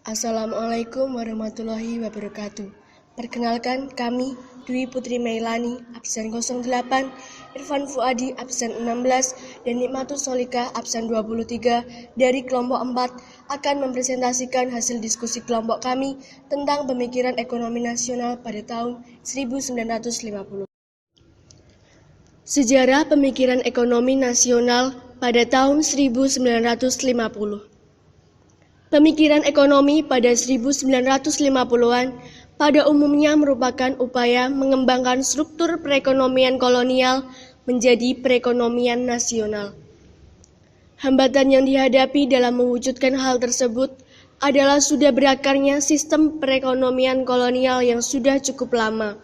Assalamualaikum warahmatullahi wabarakatuh. Perkenalkan kami Dwi Putri Meilani, absen 08, Irfan Fuadi, absen 16, dan Nikmatus Solika, absen 23, dari kelompok 4, akan mempresentasikan hasil diskusi kelompok kami tentang pemikiran ekonomi nasional pada tahun 1950. Sejarah pemikiran ekonomi nasional pada tahun 1950. Pemikiran ekonomi pada 1950-an pada umumnya merupakan upaya mengembangkan struktur perekonomian kolonial menjadi perekonomian nasional. Hambatan yang dihadapi dalam mewujudkan hal tersebut adalah sudah berakarnya sistem perekonomian kolonial yang sudah cukup lama.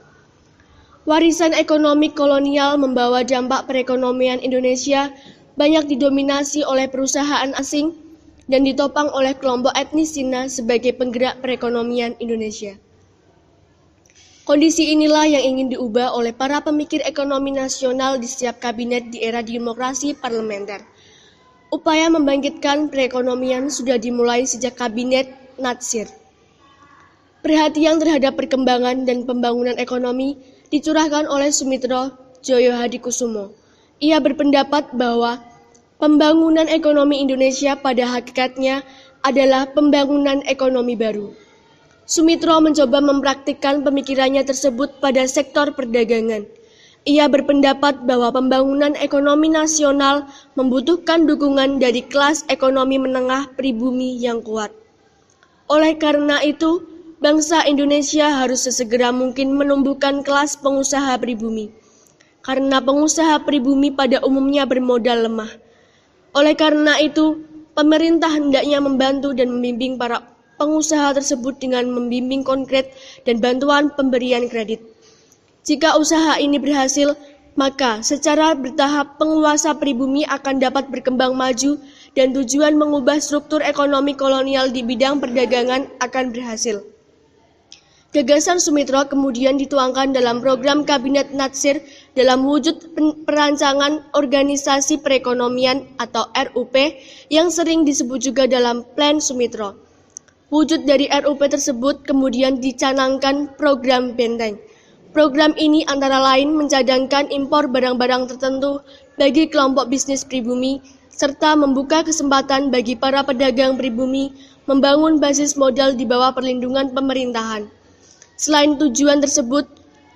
Warisan ekonomi kolonial membawa dampak perekonomian Indonesia banyak didominasi oleh perusahaan asing dan ditopang oleh kelompok etnis Cina sebagai penggerak perekonomian Indonesia. Kondisi inilah yang ingin diubah oleh para pemikir ekonomi nasional di setiap kabinet di era demokrasi parlementer. Upaya membangkitkan perekonomian sudah dimulai sejak kabinet Natsir. Perhatian terhadap perkembangan dan pembangunan ekonomi dicurahkan oleh Sumitro Joyo Hadikusumo. Ia berpendapat bahwa pembangunan ekonomi Indonesia pada hakikatnya adalah pembangunan ekonomi baru. Sumitro mencoba mempraktikkan pemikirannya tersebut pada sektor perdagangan. Ia berpendapat bahwa pembangunan ekonomi nasional membutuhkan dukungan dari kelas ekonomi menengah pribumi yang kuat. Oleh karena itu, bangsa Indonesia harus sesegera mungkin menumbuhkan kelas pengusaha pribumi. Karena pengusaha pribumi pada umumnya bermodal lemah. Oleh karena itu, pemerintah hendaknya membantu dan membimbing para pengusaha tersebut dengan membimbing konkret dan bantuan pemberian kredit. Jika usaha ini berhasil, maka secara bertahap penguasa pribumi akan dapat berkembang maju dan tujuan mengubah struktur ekonomi kolonial di bidang perdagangan akan berhasil. Gagasan Sumitro kemudian dituangkan dalam program Kabinet Natsir dalam wujud perancangan organisasi perekonomian atau RUP yang sering disebut juga dalam Plan Sumitro. Wujud dari RUP tersebut kemudian dicanangkan program Benteng. Program ini antara lain mencadangkan impor barang-barang tertentu bagi kelompok bisnis pribumi serta membuka kesempatan bagi para pedagang pribumi membangun basis modal di bawah perlindungan pemerintahan. Selain tujuan tersebut,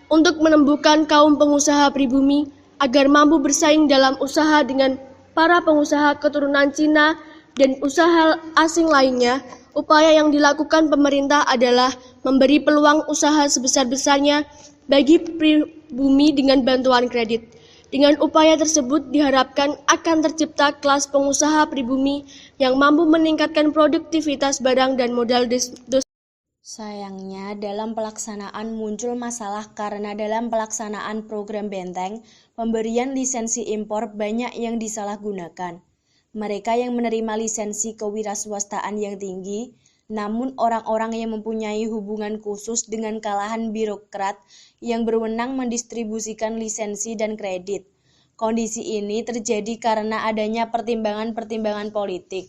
untuk menumbuhkan kaum pengusaha pribumi agar mampu bersaing dalam usaha dengan para pengusaha keturunan Cina dan usaha asing lainnya, upaya yang dilakukan pemerintah adalah memberi peluang usaha sebesar-besarnya bagi pribumi dengan bantuan kredit. Dengan upaya tersebut diharapkan akan tercipta kelas pengusaha pribumi yang mampu meningkatkan produktivitas barang dan modal Sayangnya, dalam pelaksanaan muncul masalah karena dalam pelaksanaan program Benteng, pemberian lisensi impor banyak yang disalahgunakan. Mereka yang menerima lisensi kewirausahaan yang tinggi, namun orang-orang yang mempunyai hubungan khusus dengan kalangan birokrat yang berwenang mendistribusikan lisensi dan kredit. Kondisi ini terjadi karena adanya pertimbangan-pertimbangan politik.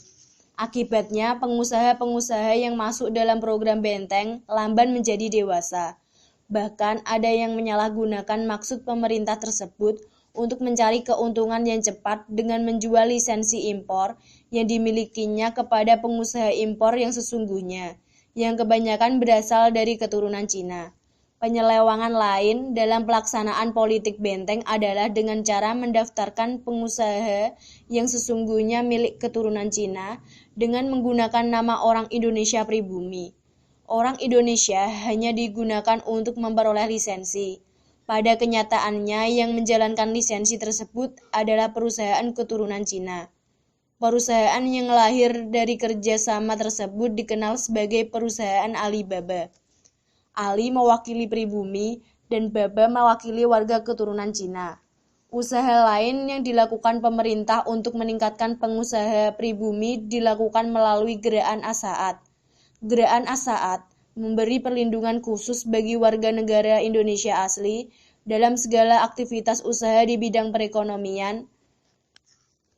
Akibatnya, pengusaha-pengusaha yang masuk dalam program Benteng lamban menjadi dewasa. Bahkan ada yang menyalahgunakan maksud pemerintah tersebut untuk mencari keuntungan yang cepat dengan menjual lisensi impor yang dimilikinya kepada pengusaha impor yang sesungguhnya, yang kebanyakan berasal dari keturunan Cina. Penyelewangan lain dalam pelaksanaan politik Benteng adalah dengan cara mendaftarkan pengusaha yang sesungguhnya milik keturunan Cina dengan menggunakan nama orang Indonesia pribumi. Orang Indonesia hanya digunakan untuk memperoleh lisensi. Pada kenyataannya yang menjalankan lisensi tersebut adalah perusahaan keturunan Cina. Perusahaan yang lahir dari kerjasama tersebut dikenal sebagai perusahaan Alibaba. Ali mewakili pribumi dan Baba mewakili warga keturunan Cina. Usaha lain yang dilakukan pemerintah untuk meningkatkan pengusaha pribumi dilakukan melalui Gerakan As-Saat. Gerakan As-Saat memberi perlindungan khusus bagi warga negara Indonesia asli dalam segala aktivitas usaha di bidang perekonomian.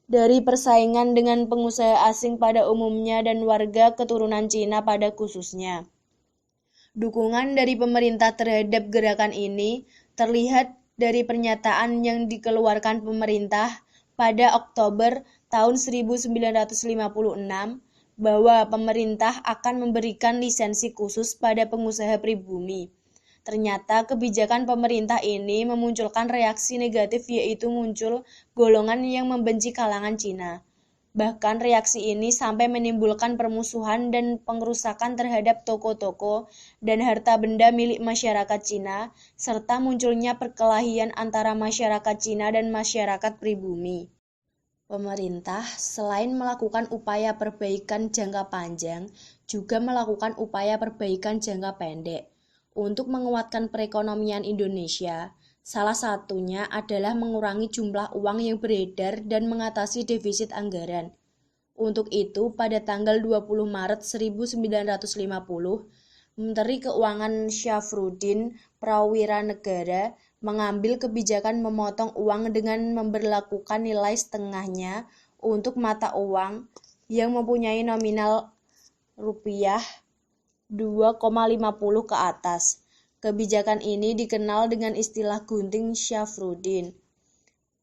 dari persaingan dengan pengusaha asing pada umumnya dan warga keturunan Cina pada khususnya. Dukungan dari pemerintah terhadap gerakan ini terlihat dari pernyataan yang dikeluarkan pemerintah pada Oktober tahun 1956 bahwa pemerintah akan memberikan lisensi khusus pada pengusaha pribumi. Ternyata kebijakan pemerintah ini memunculkan reaksi negatif, yaitu muncul golongan yang membenci kalangan Cina. Bahkan reaksi ini sampai menimbulkan permusuhan dan pengerusakan terhadap toko-toko dan harta benda milik masyarakat Cina, serta munculnya perkelahian antara masyarakat Cina dan masyarakat pribumi. Pemerintah selain melakukan upaya perbaikan jangka panjang, juga melakukan upaya perbaikan jangka pendek. Untuk menguatkan perekonomian Indonesia, salah satunya adalah mengurangi jumlah uang yang beredar dan mengatasi defisit anggaran. Untuk itu, pada tanggal 20 Maret 1950, Menteri Keuangan Syafruddin Prawiranegara mengambil kebijakan memotong uang dengan memberlakukan nilai setengahnya untuk mata uang yang mempunyai nominal rupiah 2,50 ke atas. Kebijakan ini dikenal dengan istilah gunting Syafruddin.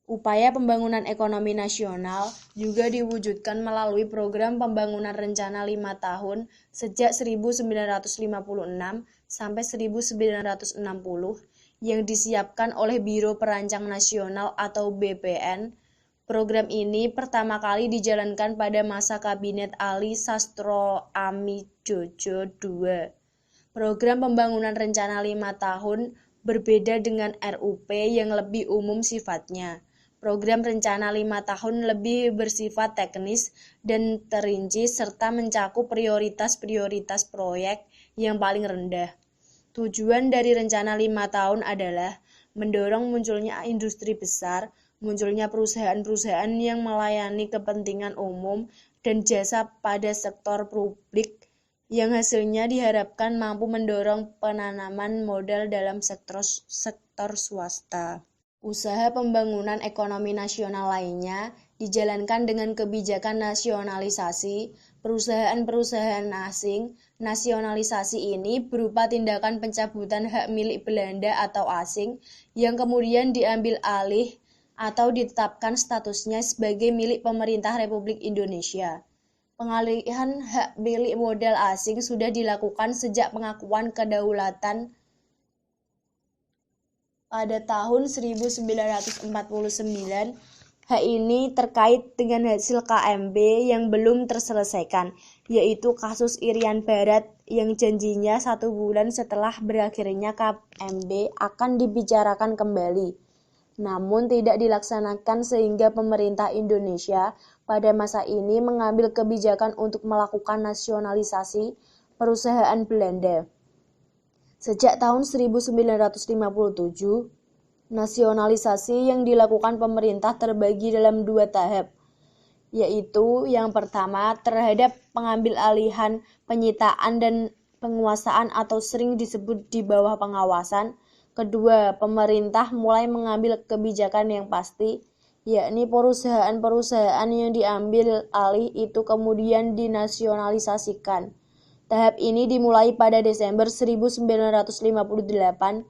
Upaya pembangunan ekonomi nasional juga diwujudkan melalui program pembangunan rencana 5 tahun sejak 1956 sampai 1960 yang disiapkan oleh Biro Perancang Nasional atau BPN. Program ini pertama kali dijalankan pada masa Kabinet Ali Sastroamidjojo II. Program pembangunan rencana 5 tahun berbeda dengan RUP yang lebih umum sifatnya. Program rencana 5 tahun lebih bersifat teknis dan terinci serta mencakup prioritas-prioritas proyek yang paling rendah. Tujuan dari rencana 5 tahun adalah mendorong munculnya industri besar, munculnya perusahaan-perusahaan yang melayani kepentingan umum dan jasa pada sektor publik, yang hasilnya diharapkan mampu mendorong penanaman modal dalam sektor swasta. Usaha pembangunan ekonomi nasional lainnya dijalankan dengan kebijakan nasionalisasi perusahaan-perusahaan asing. Nasionalisasi ini berupa tindakan pencabutan hak milik Belanda atau asing yang kemudian diambil alih atau ditetapkan statusnya sebagai milik pemerintah Republik Indonesia. Pengalihan hak milik modal asing sudah dilakukan sejak pengakuan kedaulatan pada tahun 1949. Hak ini terkait dengan hasil KMB yang belum terselesaikan, yaitu kasus Irian Barat yang janjinya 1 bulan setelah berakhirnya KMB akan dibicarakan kembali. Namun tidak dilaksanakan sehingga pemerintah Indonesia pada masa ini mengambil kebijakan untuk melakukan nasionalisasi perusahaan Belanda. Sejak tahun 1957, nasionalisasi yang dilakukan pemerintah terbagi dalam 2 tahap, yaitu yang pertama terhadap pengambil alihan, penyitaan dan penguasaan atau sering disebut di bawah pengawasan. Kedua, pemerintah mulai mengambil kebijakan yang pasti, yakni perusahaan-perusahaan yang diambil alih itu kemudian dinasionalisasikan. Tahap ini dimulai pada Desember 1958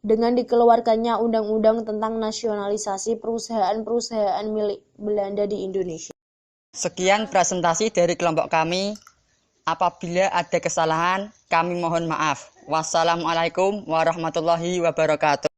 dengan dikeluarkannya Undang-Undang tentang Nasionalisasi Perusahaan-Perusahaan milik Belanda di Indonesia. Sekian presentasi dari kelompok kami. Apabila ada kesalahan, kami mohon maaf. Wassalamualaikum warahmatullahi wabarakatuh.